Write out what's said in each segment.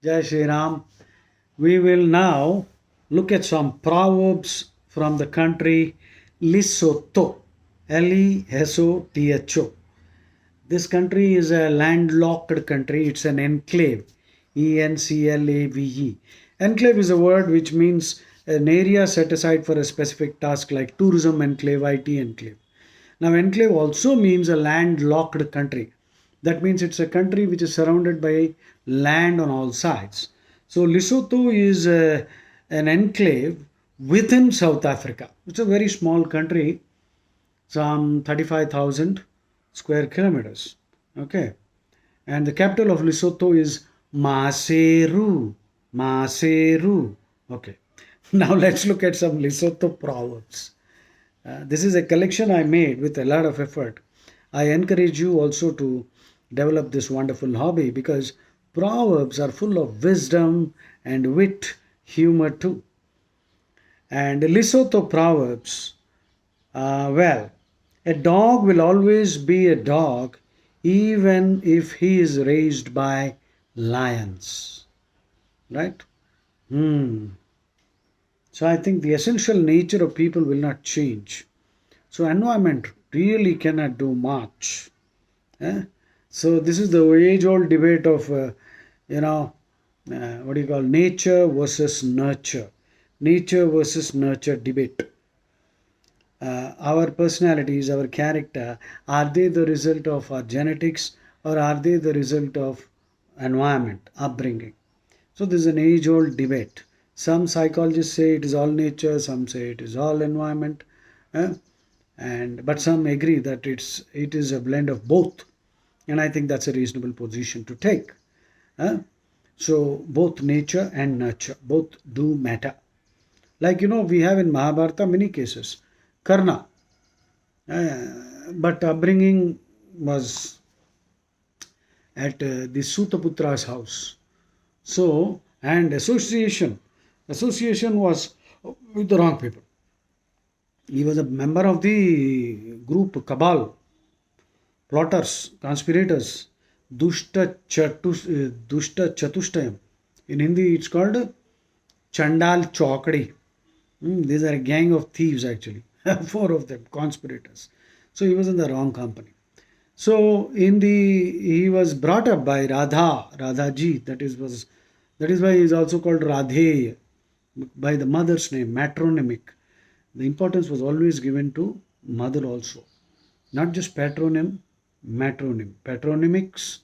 Jai Shri Ram. We will now look at some proverbs from the country Lesotho. Lesotho. This country is a landlocked country. It's an enclave. Enclave. Enclave is a word which means an area set aside for a specific task like tourism enclave, IT enclave. Now, enclave also means a landlocked country. That means it's a country which is surrounded by land on all sides. So, Lesotho is an enclave within South Africa. It's a very small country, some 35,000 square kilometers. Okay. And the capital of Lesotho is Maseru. Maseru. Okay. Now, let's look at some Lesotho proverbs. This is a collection I made with a lot of effort. I encourage you also to develop this wonderful hobby because proverbs are full of wisdom and wit, humor too. And Lesotho proverbs, well, a dog will always be a dog even if he is raised by lions. Right? Hmm. So I think the essential nature of people will not change. So environment really cannot do much. eh? So this is the age-old debate of, what do you call nature versus nurture. Nature versus nurture debate. Our personalities, our character, are they the result of our genetics or are they the result of environment, upbringing? So this is an age-old debate. Some psychologists say it is all nature, some say it is all environment, eh? But some agree that it is a blend of both, and I think that's a reasonable position to take. eh? So both nature and nurture, both do matter. Like we have in Mahabharata many cases. Karna, but upbringing was at the Sutaputra's house. So, and association was with the wrong people. He was a member of the group Cabal, plotters, conspirators, Dushta Chatushtayam. In Hindi, it's called Chandal Chokdi. These are a gang of thieves actually, four of them, conspirators. So he was in the wrong company. So he was brought up by Radhaji. That is why he is also called Radhe by the mother's name, matronymic. The importance was always given to mother also, not just patronym, matronym, patronymics,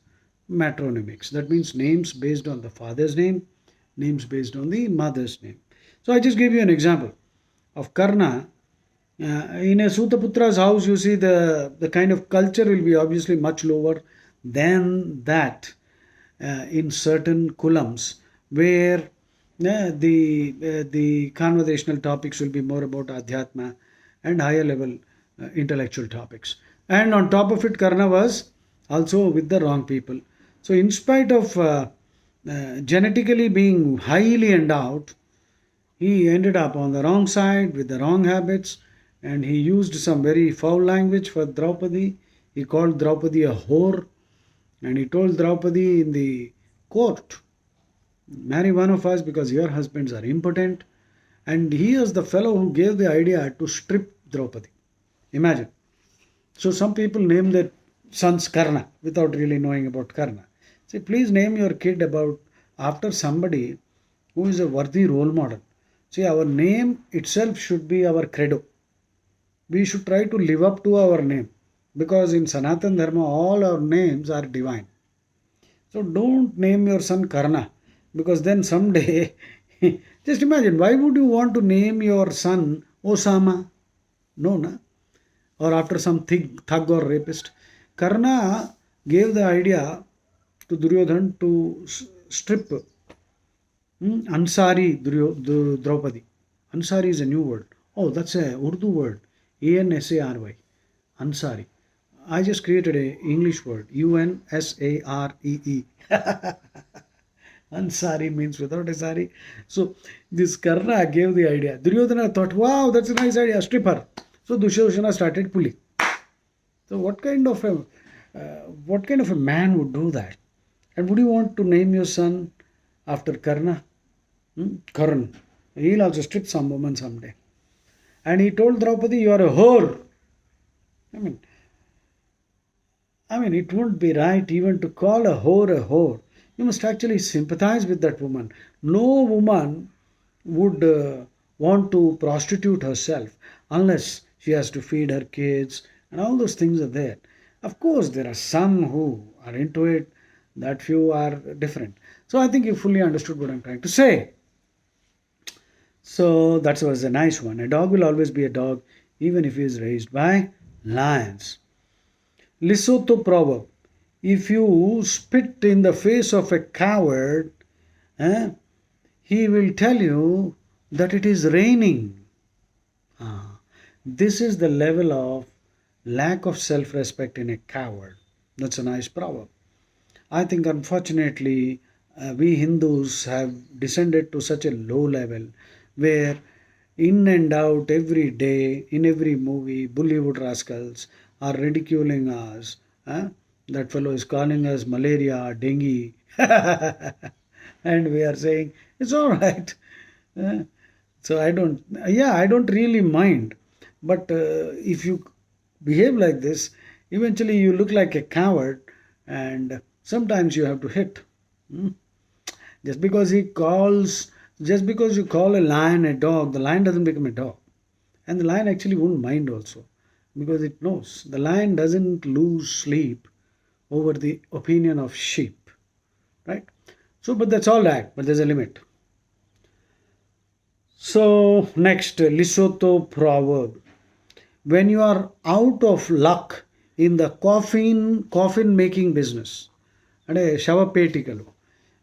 matronymics. That means names based on the father's name, names based on the mother's name. So I just gave you an example of Karna. In a Sutaputra's house, you see the kind of culture will be obviously much lower than that in certain kulams where the conversational topics will be more about adhyatma and higher level intellectual topics. And on top of it, Karna was also with the wrong people. So in spite of genetically being highly endowed, he ended up on the wrong side with the wrong habits, and he used some very foul language for Draupadi. He called Draupadi a whore, and he told Draupadi in the court, marry one of us because your husbands are impotent. And he is the fellow who gave the idea to strip Draupadi. Imagine. So some people name their sons Karna without really knowing about Karna. Say, please name your kid after somebody who is a worthy role model. See, our name itself should be our credo. We should try to live up to our name because in Sanatan Dharma all our names are divine. So don't name your son Karna because then someday, just imagine, why would you want to name your son Osama? No, na? Or after some thug or rapist. Karna gave the idea to Duryodhan to strip Ansari Draupadi. Ansari is a new word. Oh, that's a Urdu word. Ansary. Ansari. I just created a English word. Unsaree. Ansari means without a sari. So this Karna gave the idea. Duryodhana thought, wow, that's a nice idea. Strip her. So Dushyosana started pulling. So what kind of a man would do that? And would you want to name your son after Karna. Karan. He'll also strip some woman someday. And he told Draupadi, "You are a whore." I mean, it won't be right even to call a whore. You must actually sympathize with that woman. No woman would want to prostitute herself unless she has to feed her kids and all those things are there. Of course, there are some who are into it, that few are different. So I think you fully understood what I'm trying to say. So that was a nice one. A dog will always be a dog, even if he is raised by lions. Lesotho proverb: if you spit in the face of a coward, eh, he will tell you that it is raining. Ah, this is the level of lack of self respect in a coward. That's a nice proverb. I think, unfortunately, we Hindus have descended to such a low level where, in and out, every day, in every movie, Bollywood rascals are ridiculing us. Huh? That fellow is calling us malaria, dengue, and we are saying it's all right. Uh, so I don't really mind. But if you behave like this, eventually you look like a coward, and sometimes you have to hit. Hmm? Just because he calls, just because you call a lion a dog, the lion doesn't become a dog. And the lion actually won't mind also because it knows. The lion doesn't lose sleep over the opinion of sheep, right? So, but that's all right, but there's a limit. So, next, Lesotho proverb. When you are out of luck in the coffin making business, అంటే శవపేటికలు,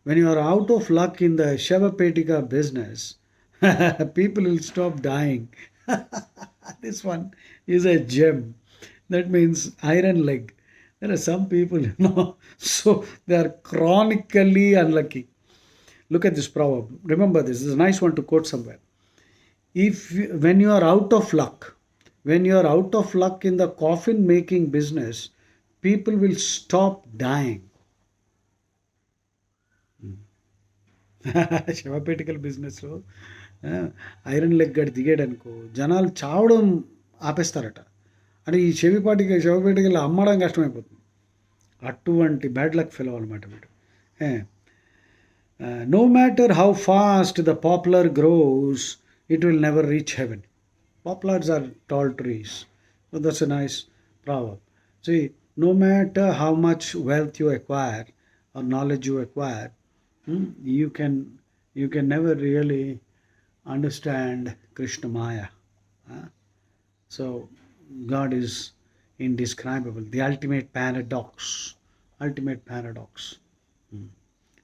when you are out of luck in the shavapetika business, people will stop dying. This one is a gem. That means iron leg. There are some people, so they are chronically unlucky. Look at this proverb. Remember this. This is a nice one to quote somewhere. If when you are out of luck, when you are out of luck in the coffin making business, people will stop dying. శవపేటికల్ బిజినెస్లో iron leg గడి దిగాడు అనుకో, జనాలు చావడం ఆపేస్తారట. అంటే ఈ శవపేటికలు అమ్మడం కష్టమైపోతుంది. అటువంటి బ్యాడ్ లక్ ఫెలో అనమాట వీడు. No matter how fast the popular grows, it will never reach heaven. Poplars are tall trees. So that's a nice proverb. See, no matter how much wealth you acquire or knowledge you acquire, you can never really understand Krishna Maya. So God is indescribable, the ultimate paradox, ultimate paradox,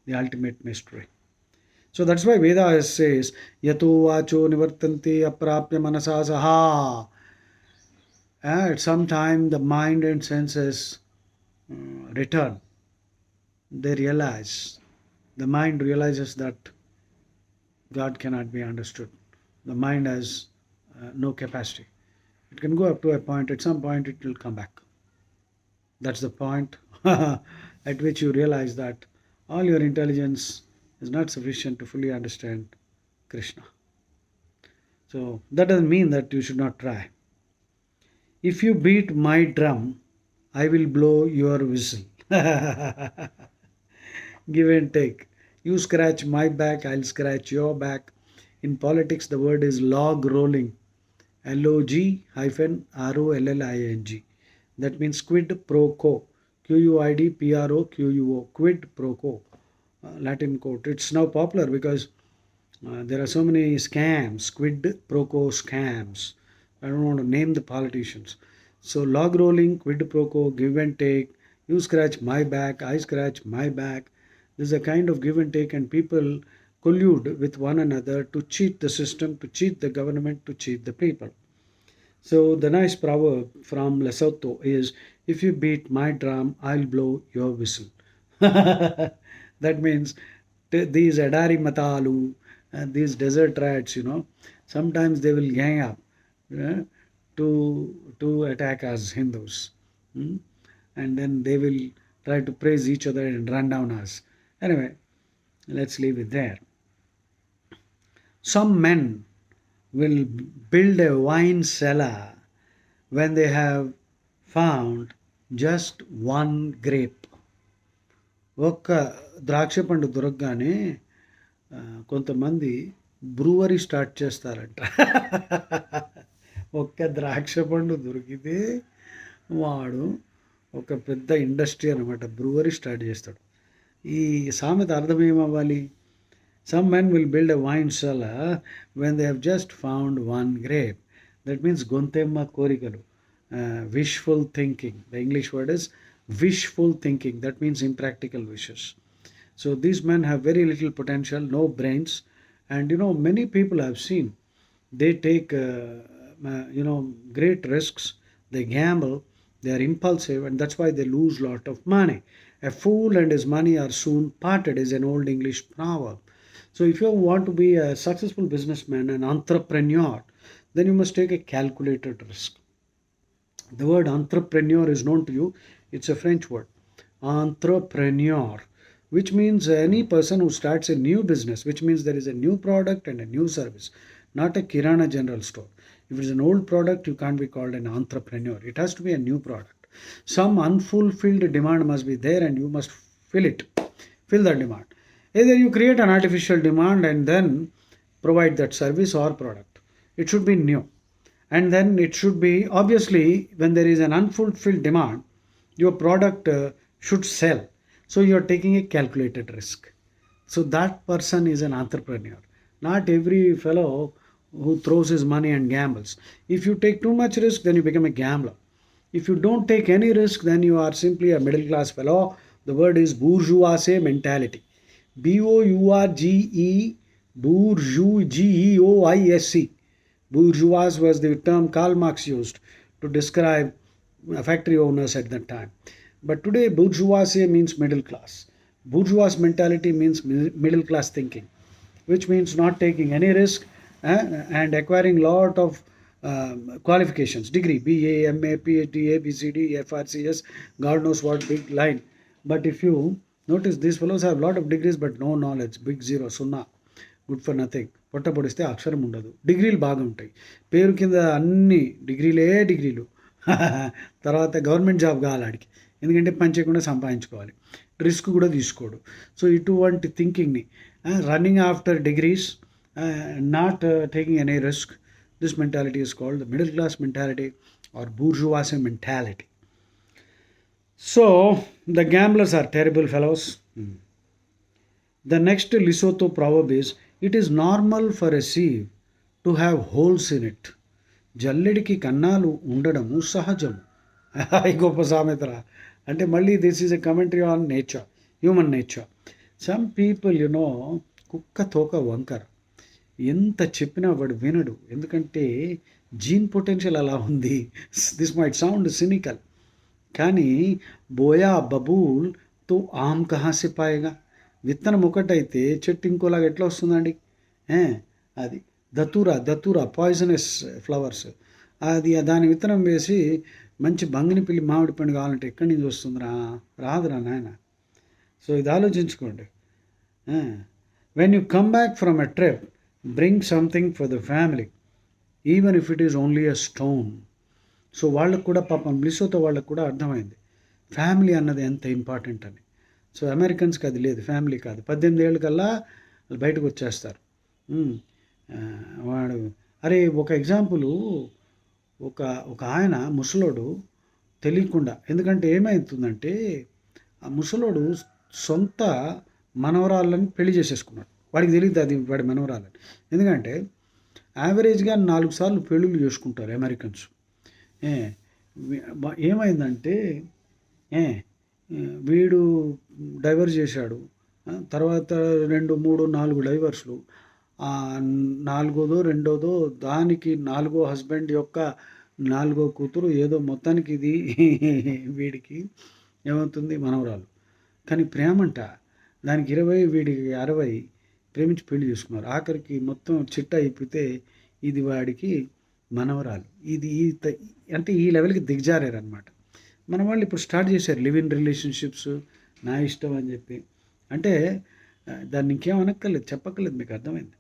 the ultimate mystery. So that's why Veda says, Yato vacho nivartanti aprapya manasa saha. At some time the mind and senses return. They realize, the mind realizes that God cannot be understood. The mind has no capacity. It can go up to a point, at some point it will come back. That's the point at which you realize that all your intelligence is not sufficient to fully understand Krishna. So that doesn't mean that you should not try. If you beat my drum, I will blow your whistle. Give and take. You scratch my back, I'll scratch your back. In politics, the word is log rolling. LOG-ROLLING. That means quid pro quo. QUID PROQUO. Quid pro quo. Latin quote. It's now popular because there are so many scams, quid pro quo scams. I don't want to name the politicians. So log rolling, quid pro quo, give and take. You scratch my back, I scratch my back. This is a kind of give and take, and people collude with one another to cheat the system, to cheat the government, to cheat the people. So the nice proverb from Lesotho is, if you beat my drum, I'll blow your whistle. That means these Adari Matalu and these desert rats, sometimes they will gang up to attack us Hindus. And then they will try to praise each other and run down us. Anyway, Let's leave it there. Some men will build a wine cellar when they have found just one grape. ఒక్క ద్రాక్ష పండు దొరకగానే కొంతమంది brewery start చేస్తారంట. ఒక్క ద్రాక్ష పండు దొరికితే వాడు ఒక పెద్ద ఇండస్ట్రీ అనమాట, బ్రూవరీ స్టార్ట్ చేస్తాడు. ఈ సామెత అర్థం ఏమవ్వాలి? Some men will build a wine cellar when they have just found one grape. That means గొంతెమ్మ కోరికలు, wishful thinking. The English word is wishful thinking. That means impractical wishes. So these men have very little potential, no brains, and many people have seen they take great risks. They gamble. They are impulsive, and that's why they lose lot of money. A fool and his money are soon parted is an old English proverb. So if you want to be a successful businessman, an entrepreneur, then you must take a calculated risk. The word entrepreneur is known to you. It's a French word, entrepreneur, which means any person who starts a new business, which means there is a new product and a new service, not a Kirana general store. If it's an old product, you can't be called an entrepreneur. It has to be a new product. Some unfulfilled demand must be there and you must fill that demand. Either you create an artificial demand and then provide that service or product. It should be new. And then it should be, obviously, when there is an unfulfilled demand, your product should sell. So you're taking a calculated risk. So that person is an entrepreneur. Not every fellow who throws his money and gambles. If you take too much risk, then you become a gambler. If you don't take any risk, then you are simply a middle class fellow. The word is bourgeoisie mentality. Bourge, bourgeoisie. Bourgeois was the term Karl Marx used to describe factory owners at that time. But today, bourgeoisie means middle class. Bourgeois mentality means middle class thinking, which means not taking any risk and acquiring lot of qualifications, degree, BA, MA, PhD, ABCD, FRCS, God knows what big line. But if you notice, these fellows have lot of degrees but no knowledge, big zero, sunna, good for nothing. పొట్ట పొడిస్తే అక్షరం ఉండదు. డిగ్రీలు బాగుంటాయి, పేరు కింద అన్ని డిగ్రీలు. తర్వాత గవర్నమెంట్ జాబ్ కావాలి ఆడికి, ఎందుకంటే పని చేయకుండా సంపాదించుకోవాలి, రిస్క్ కూడా తీసుకోడు. సో ఇటువంటి థింకింగ్ని, running after degrees, not taking any risk, this mentality is called the middle class mentality or bourgeoisie mentality. So the gamblers are terrible fellows. The next Lesotho proverb is, it is normal for a sieve to have holes in it. జల్లెడికి కన్నాలు ఉండడము సహజము. గొప్ప సామెతరా. అంటే మళ్ళీ this is a commentary on nature, human nature. Some people కుక్క తోక వంకర, ఎంత చెప్పినా వాడు వినడు, ఎందుకంటే జీన్ పొటెన్షియల్ అలా ఉంది. దిస్ మైట్ సౌండ్ సినికల్, కానీ బోయా బబూల్ తో ఆమ్ కహా సే పాయేగా. విత్తనం ఒకటైతే చెట్టు ఇంకోలాగా ఎట్లా వస్తుందండి? అది దతూరా పాయిజనస్ ఫ్లవర్స్, అది దాని విత్తనం వేసి మంచి బంగిని పిల్లి మామిడి పండు కావాలంటే ఎక్కడి నుంచి వస్తుందిరా? రాదురా నాయన. సో ఇది ఆలోచించుకోండి. When you come back from a trip, bring something for the family, even if it is only a stone. So వాళ్ళకు కూడా పాపం లిసోతో వాళ్ళకు కూడా అర్థమైంది ఫ్యామిలీ అన్నది ఎంత ఇంపార్టెంట్ అని. సో అమెరికన్స్కి అది లేదు, ఫ్యామిలీ కాదు. 18 ఏళ్ళకల్లా బయటకు వచ్చేస్తారు. వాడు అరే ఒక ఎగ్జాంపుల్, ఒక ఆయన ముసలోడు తెలియకుండా, ఎందుకంటే ఏమవుతుందంటే ఆ ముసలోడు సొంత మనవరాళ్ళని పెళ్లి చేసేసుకున్నాడు. వాడికి తెలియదు అది వాడి మనవరాలని. ఎందుకంటే యావరేజ్గా 4 సార్లు పెళ్ళిళ్ళు చేసుకుంటారు అమెరికన్స్. ఏమైందంటే వీడు డైవర్స్ చేశాడు, తర్వాత 2, 3, 4 డైవర్స్లు, రెండోదో దానికి 4వ హస్బెండ్ యొక్క 4వ కూతురు, ఏదో మొత్తానికి ఇది వీడికి ఏమవుతుంది మనవరాలు. కానీ ప్రేమంట దానికి 20, వీడికి 60 ప్రేమించి పెళ్లి చేసుకున్నారు. ఆఖరికి మొత్తం చిట్ట అయిపోతే ఇది వాడికి మనవరాలు. ఇది అంటే ఈ లెవెల్కి దిగజారారు అనమాట. మన వాళ్ళు ఇప్పుడు స్టార్ట్ చేశారు లివ్ ఇన్ రిలేషన్షిప్స్, నా ఇష్టం అని చెప్పి. అంటే దాన్ని ఇంకేం అనక్కర్లేదు, చెప్పక్కర్లేదు, మీకు అర్థమైంది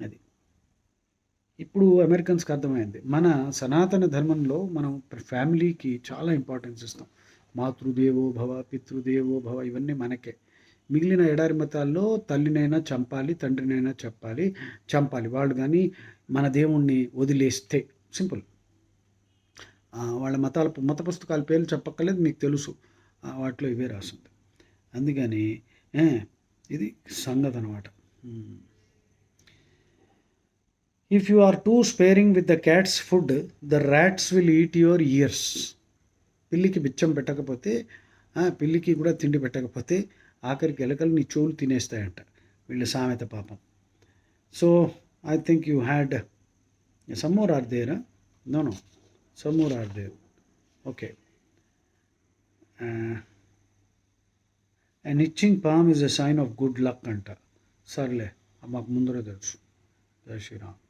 అది. ఇప్పుడు అమెరికన్స్కి అర్థమైంది. మన సనాతన ధర్మంలో మనం ఫ్యామిలీకి చాలా ఇంపార్టెన్స్ ఇస్తాం. మాతృదేవో భవ, పితృదేవో భవ, ఇవన్నీ మనకే. మిగిలిన ఎడారి మతాల్లో తల్లినైనా చంపాలి, తండ్రినైనా చంపాలి వాళ్ళు కానీ మన దేవుణ్ణి వదిలేస్తే. సింపుల్. వాళ్ళ మత పుస్తకాల పేర్లు చెప్పక్కర్లేదు, మీకు తెలుసు. వాటిలో ఇవే రాస్తుంది. అందుకని ఇది సంగతి అనమాట. If you are too sparing with the cat's food, the rats will eat your ears. పిల్లికి బిచ్చం పెట్టకపోతే, పిల్లికి కూడా తిండి పెట్టకపోతే ఆఖరికి ఎలకలు నీ చెవులు తినేస్తాయంట. వీళ్ళ సామెత పాపం. So I think you had some more are there. No some more are there. Okay. And itching palm is a sign of good luck అంట. సర్లే, మాకు ముందరే తెలుసు. జై శ్రీరామ్.